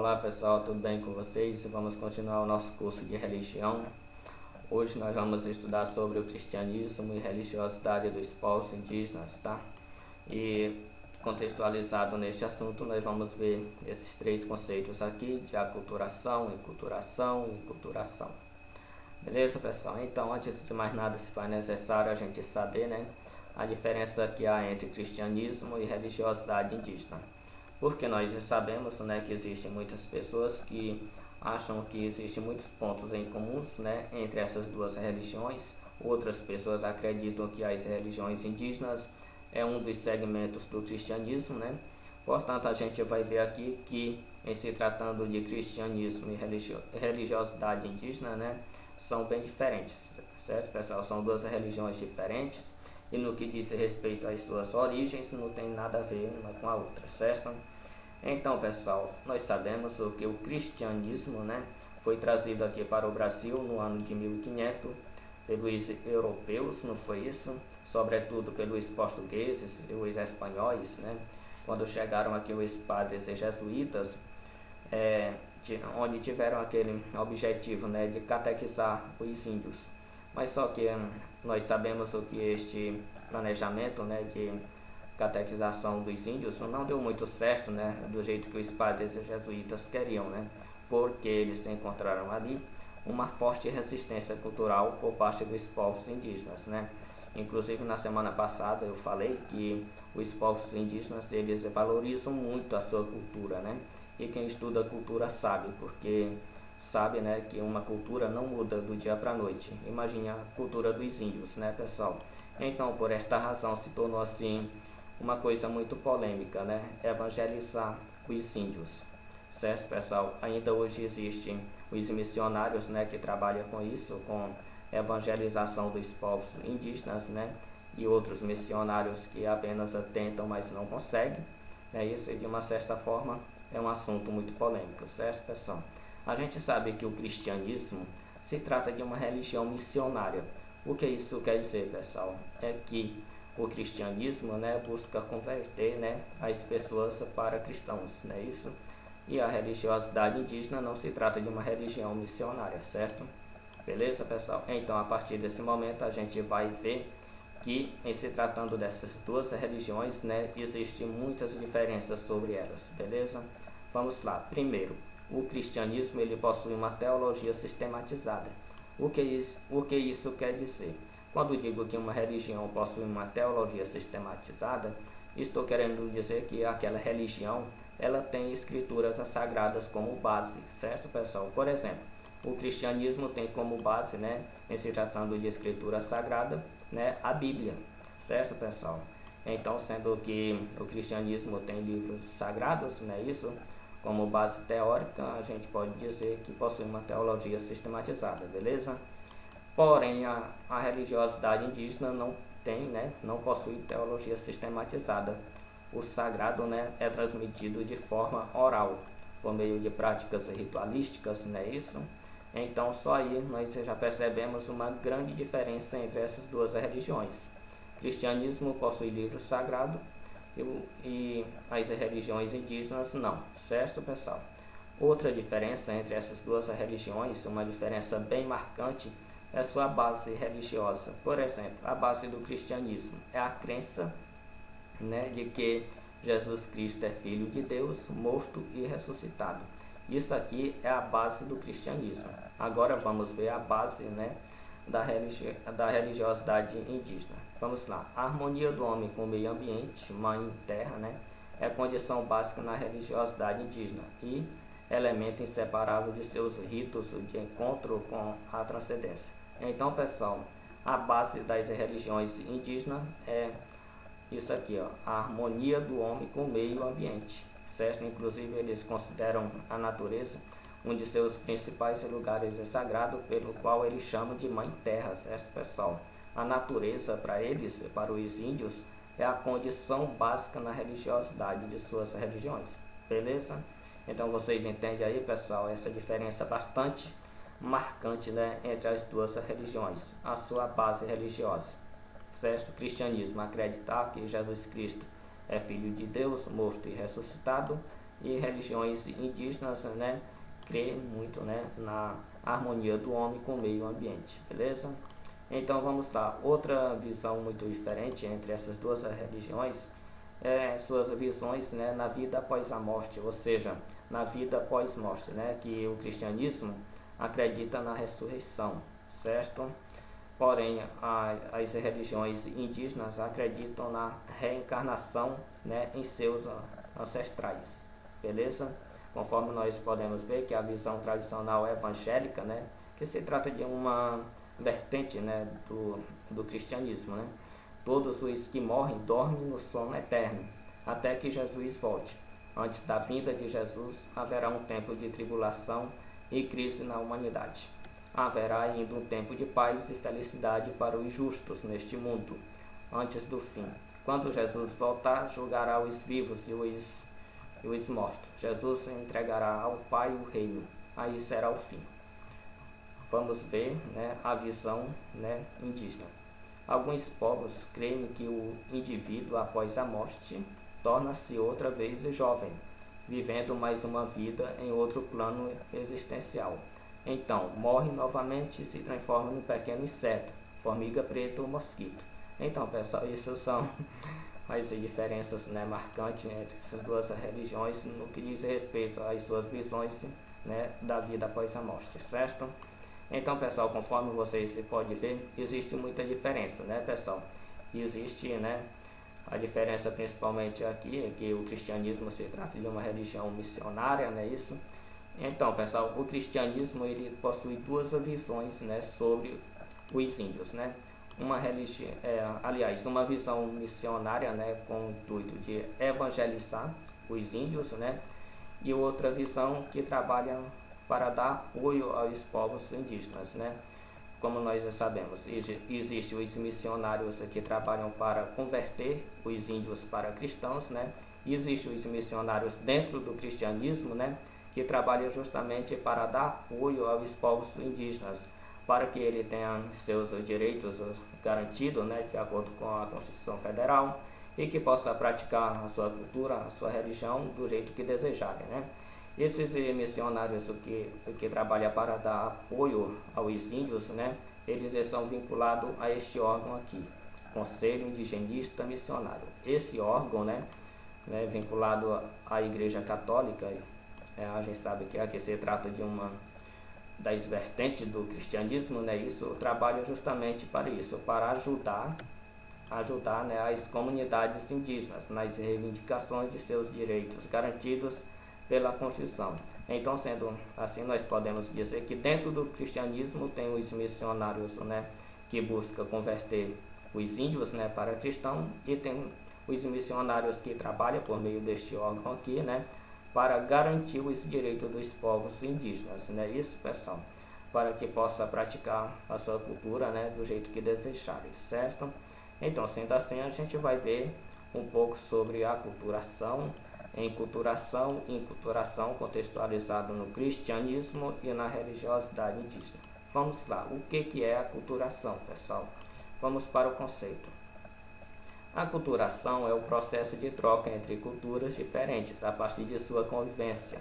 Olá pessoal, tudo bem com vocês? Vamos continuar o nosso curso de religião. Hoje nós vamos estudar sobre o cristianismo e religiosidade dos povos indígenas, tá? E contextualizado neste assunto, nós vamos ver esses três conceitos aqui de aculturação, enculturação e culturação. Beleza, pessoal? Então, antes de mais nada, se faz necessário a gente saber, né, a diferença que há entre cristianismo e religiosidade indígena. Porque nós já sabemos, né, que existem muitas pessoas que acham que existem muitos pontos em comuns, né, entre essas duas religiões. Outras pessoas acreditam que as religiões indígenas é um dos segmentos do cristianismo, né? Portanto, a gente vai ver aqui que, em se tratando de cristianismo e religiosidade indígena, né, são bem diferentes, certo, pessoal? São duas religiões diferentes e no que diz respeito às suas origens não tem nada a ver uma com a outra, certo? Então, pessoal, nós sabemos que o cristianismo, né, foi trazido aqui para o Brasil no ano de 1500 pelos europeus, não foi isso? Sobretudo pelos portugueses e os espanhóis, né? Quando chegaram aqui os padres e jesuítas, onde tiveram aquele objetivo, né, de catequizar os índios. Mas só que nós sabemos que este planejamento, né, de catequização dos índios não deu muito certo, né, do jeito que os padres e jesuítas queriam, né, porque eles encontraram ali uma forte resistência cultural por parte dos povos indígenas, né. Inclusive na semana passada eu falei que os povos indígenas eles valorizam muito a sua cultura, né, e quem estuda cultura sabe, porque sabe, né, que uma cultura não muda do dia para a noite. Imagine a cultura dos índios, né, pessoal? Então, por esta razão, se tornou assim uma coisa muito polêmica, né, evangelizar os índios, certo, pessoal? Ainda hoje existem os missionários, né, que trabalham com isso, com evangelização dos povos indígenas, né, e outros missionários que apenas tentam, mas não conseguem, né? Isso, de uma certa forma, é um assunto muito polêmico, certo, pessoal? A gente sabe que o cristianismo se trata de uma religião missionária. O que isso quer dizer, pessoal? É que o cristianismo, né, busca converter, né, as pessoas para cristãos, não é isso? E a religiosidade indígena não se trata de uma religião missionária, certo? Beleza, pessoal? Então, a partir desse momento, a gente vai ver que, em se tratando dessas duas religiões, né, existem muitas diferenças sobre elas, beleza? Vamos lá. Primeiro, o cristianismo ele possui uma teologia sistematizada. O que isso quer dizer? Quando digo que uma religião possui uma teologia sistematizada, estou querendo dizer que aquela religião ela tem escrituras sagradas como base, certo, pessoal? Por exemplo, o cristianismo tem como base, né, em se tratando de escritura sagrada, né, a Bíblia, certo, pessoal? Então, sendo que o cristianismo tem livros sagrados, né, isso como base teórica, a gente pode dizer que possui uma teologia sistematizada, beleza? Porém, a religiosidade indígena não tem, né, não possui teologia sistematizada. O sagrado, né, é transmitido de forma oral, por meio de práticas ritualísticas, não é isso? Então, só aí nós já percebemos uma grande diferença entre essas duas religiões. O cristianismo possui livro sagrado e as religiões indígenas não, certo, pessoal? Outra diferença entre essas duas religiões, uma diferença bem marcante, é sua base religiosa. Por exemplo, a base do cristianismo é a crença, né, de que Jesus Cristo é Filho de Deus, morto e ressuscitado. Isso aqui é a base do cristianismo. Agora vamos ver a base, né, da religiosidade indígena. Vamos lá. A harmonia do homem com o meio ambiente, mãe e terra, né, é condição básica na religiosidade indígena e elemento inseparável de seus ritos de encontro com a transcendência. Então, pessoal, a base das religiões indígenas é isso aqui, ó, a harmonia do homem com o meio ambiente, certo? Inclusive, eles consideram a natureza um de seus principais lugares sagrados, pelo qual eles chamam de Mãe Terra, certo, pessoal? A natureza, para eles, para os índios, é a condição básica na religiosidade de suas religiões, beleza? Então, vocês entendem aí, pessoal, essa diferença bastante marcante, né, entre as duas religiões, a sua base religiosa, certo? O cristianismo, acreditar que Jesus Cristo é Filho de Deus, morto e ressuscitado, e religiões indígenas, né, creem muito, né, na harmonia do homem com o meio ambiente, beleza? Então vamos lá, outra visão muito diferente entre essas duas religiões é suas visões, né, na vida após a morte, ou seja, na vida após morte, né, que o cristianismo acredita na ressurreição, certo? Porém, as religiões indígenas acreditam na reencarnação, né, em seus ancestrais, beleza? Conforme nós podemos ver que a visão tradicional evangélica, né, que se trata de uma vertente, né, do cristianismo, né? Todos os que morrem dormem no sono eterno, até que Jesus volte. Antes da vinda de Jesus, haverá um tempo de tribulação e crise na humanidade. Haverá ainda um tempo de paz e felicidade para os justos neste mundo, antes do fim. Quando Jesus voltar, julgará os vivos e os mortos. Jesus entregará ao Pai o reino. Aí será o fim. Vamos ver, né, a visão, né, indígena. Alguns povos creem que o indivíduo, após a morte, torna-se outra vez jovem, vivendo mais uma vida em outro plano existencial. Então, morre novamente e se transforma num pequeno inseto, formiga preta ou mosquito. Então, pessoal, isso são as diferenças, né, marcantes entre essas duas religiões no que diz respeito às suas visões, né, da vida após a morte, certo? Então, pessoal, conforme vocês podem ver, existe muita diferença, né, pessoal? Existe, né, a diferença principalmente aqui é que o cristianismo se trata de uma religião missionária, né, isso? Então, pessoal, o cristianismo ele possui duas visões, né, sobre os índios, né? Uma religião, uma visão missionária, né, com o intuito de evangelizar os índios, né? E outra visão que trabalha para dar apoio aos povos indígenas, né? Como nós já sabemos, existem os missionários que trabalham para converter os índios para cristãos, né? E existem os missionários dentro do cristianismo, né, que trabalham justamente para dar apoio aos povos indígenas, para que ele tenha seus direitos garantidos, né, de acordo com a Constituição Federal, e que possa praticar a sua cultura, a sua religião do jeito que desejarem, né? Esses missionários que trabalham para dar apoio aos índios, né, eles são vinculados a este órgão aqui, Conselho Indigenista Missionário. Esse órgão, né, vinculado à Igreja Católica, a gente sabe que aqui se trata de uma das vertentes do cristianismo, né, isso trabalha justamente para isso, para ajudar, né, as comunidades indígenas nas reivindicações de seus direitos garantidos pela Constituição. Então, sendo assim, nós podemos dizer que dentro do cristianismo tem os missionários, né, que buscam converter os índios, né, para cristão, e tem os missionários que trabalham por meio deste órgão aqui, né, para garantir os direitos dos povos indígenas, né, isso, pessoal, para que possa praticar a sua cultura, né, do jeito que desejarem, certo? Então, sendo assim, a gente vai ver um pouco sobre a aculturação, enculturação contextualizado no cristianismo e na religiosidade indígena. Vamos lá, o que é a aculturação, pessoal? Vamos para o conceito. A aculturação é o processo de troca entre culturas diferentes a partir de sua convivência,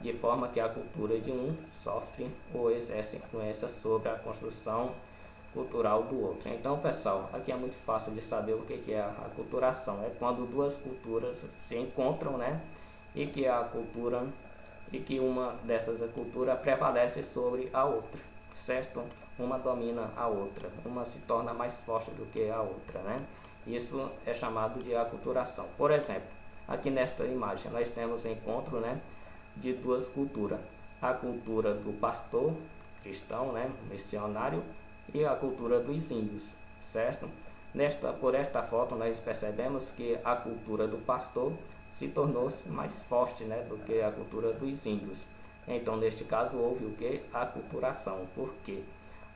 de forma que a cultura de um sofre ou exerce influência sobre a construção cultural do outro. Então, pessoal, aqui é muito fácil de saber o que é a aculturação. É quando duas culturas se encontram, né, e que uma dessas culturas prevalece sobre a outra, certo? Uma domina a outra, uma se torna mais forte do que a outra, né? Isso é chamado de aculturação. Por exemplo, aqui nesta imagem nós temos encontro, né, de duas culturas. A cultura do pastor cristão, né, missionário, e a cultura dos índios, certo? Por esta foto nós percebemos que a cultura do pastor se tornou-se mais forte, né, do que a cultura dos índios. Então, neste caso, houve o que? A aculturação. Por quê?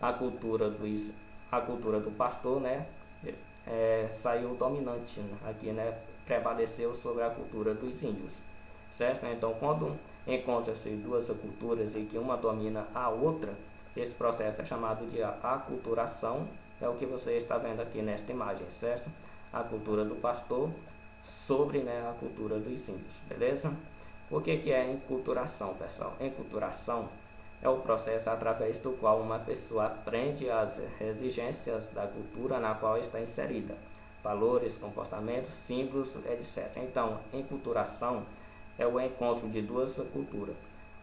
A cultura do pastor, né, saiu dominante aqui, né, prevaleceu sobre a cultura dos índios, certo? Então, quando encontram-se duas culturas e que uma domina a outra, esse processo é chamado de aculturação, é o que você está vendo aqui nesta imagem, certo? A cultura do pastor sobre, né, a cultura dos índios, beleza? O que é enculturação, pessoal? Enculturação é o processo através do qual uma pessoa aprende as exigências da cultura na qual está inserida, valores, comportamentos, símbolos, etc. Então, enculturação é o encontro de duas culturas,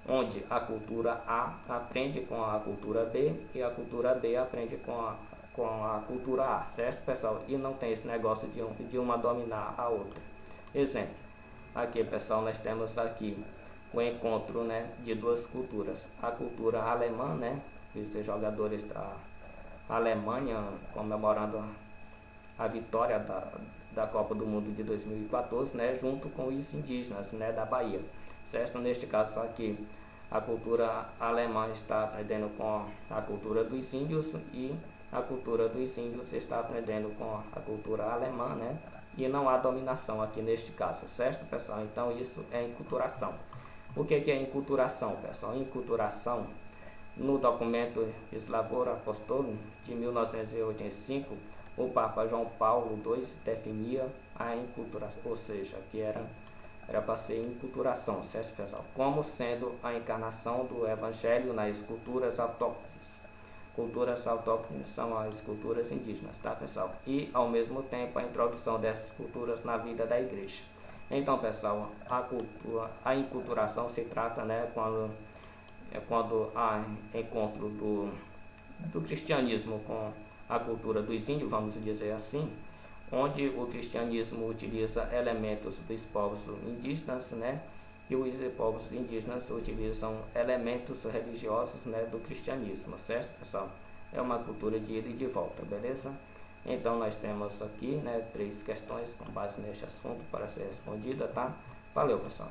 onde a cultura A aprende com a cultura B e a cultura B aprende com a cultura A, certo, pessoal? E não tem esse negócio de uma dominar a outra. Exemplo, aqui, pessoal, nós temos aqui o encontro, né, de duas culturas, a cultura alemã, né, os jogadores da Alemanha comemorando a vitória da Copa do Mundo de 2014, né, junto com os indígenas, né, da Bahia, certo? Neste caso aqui, a cultura alemã está aprendendo com a cultura dos índios e a cultura dos índios está aprendendo com a cultura alemã, né, e não há dominação aqui neste caso, certo, pessoal? Então isso é enculturação. O que é enculturação, pessoal? Enculturação, no documento Slavor Apostolum de 1985, o Papa João Paulo II definia a enculturação, ou seja, que era para ser enculturação, certo, pessoal? Como sendo a encarnação do Evangelho nas culturas autóctones. Culturas autóctones são as culturas indígenas, tá, pessoal? E, ao mesmo tempo, a introdução dessas culturas na vida da igreja. Então, pessoal, a enculturação se trata, né, quando há encontro do cristianismo com a cultura dos índios, vamos dizer assim, onde o cristianismo utiliza elementos dos povos indígenas, né, e os povos indígenas utilizam elementos religiosos, né, do cristianismo, certo, pessoal? É uma cultura de ida e de volta, beleza? Então nós temos aqui, né, 3 questões com base neste assunto para ser respondida, tá? Valeu, pessoal!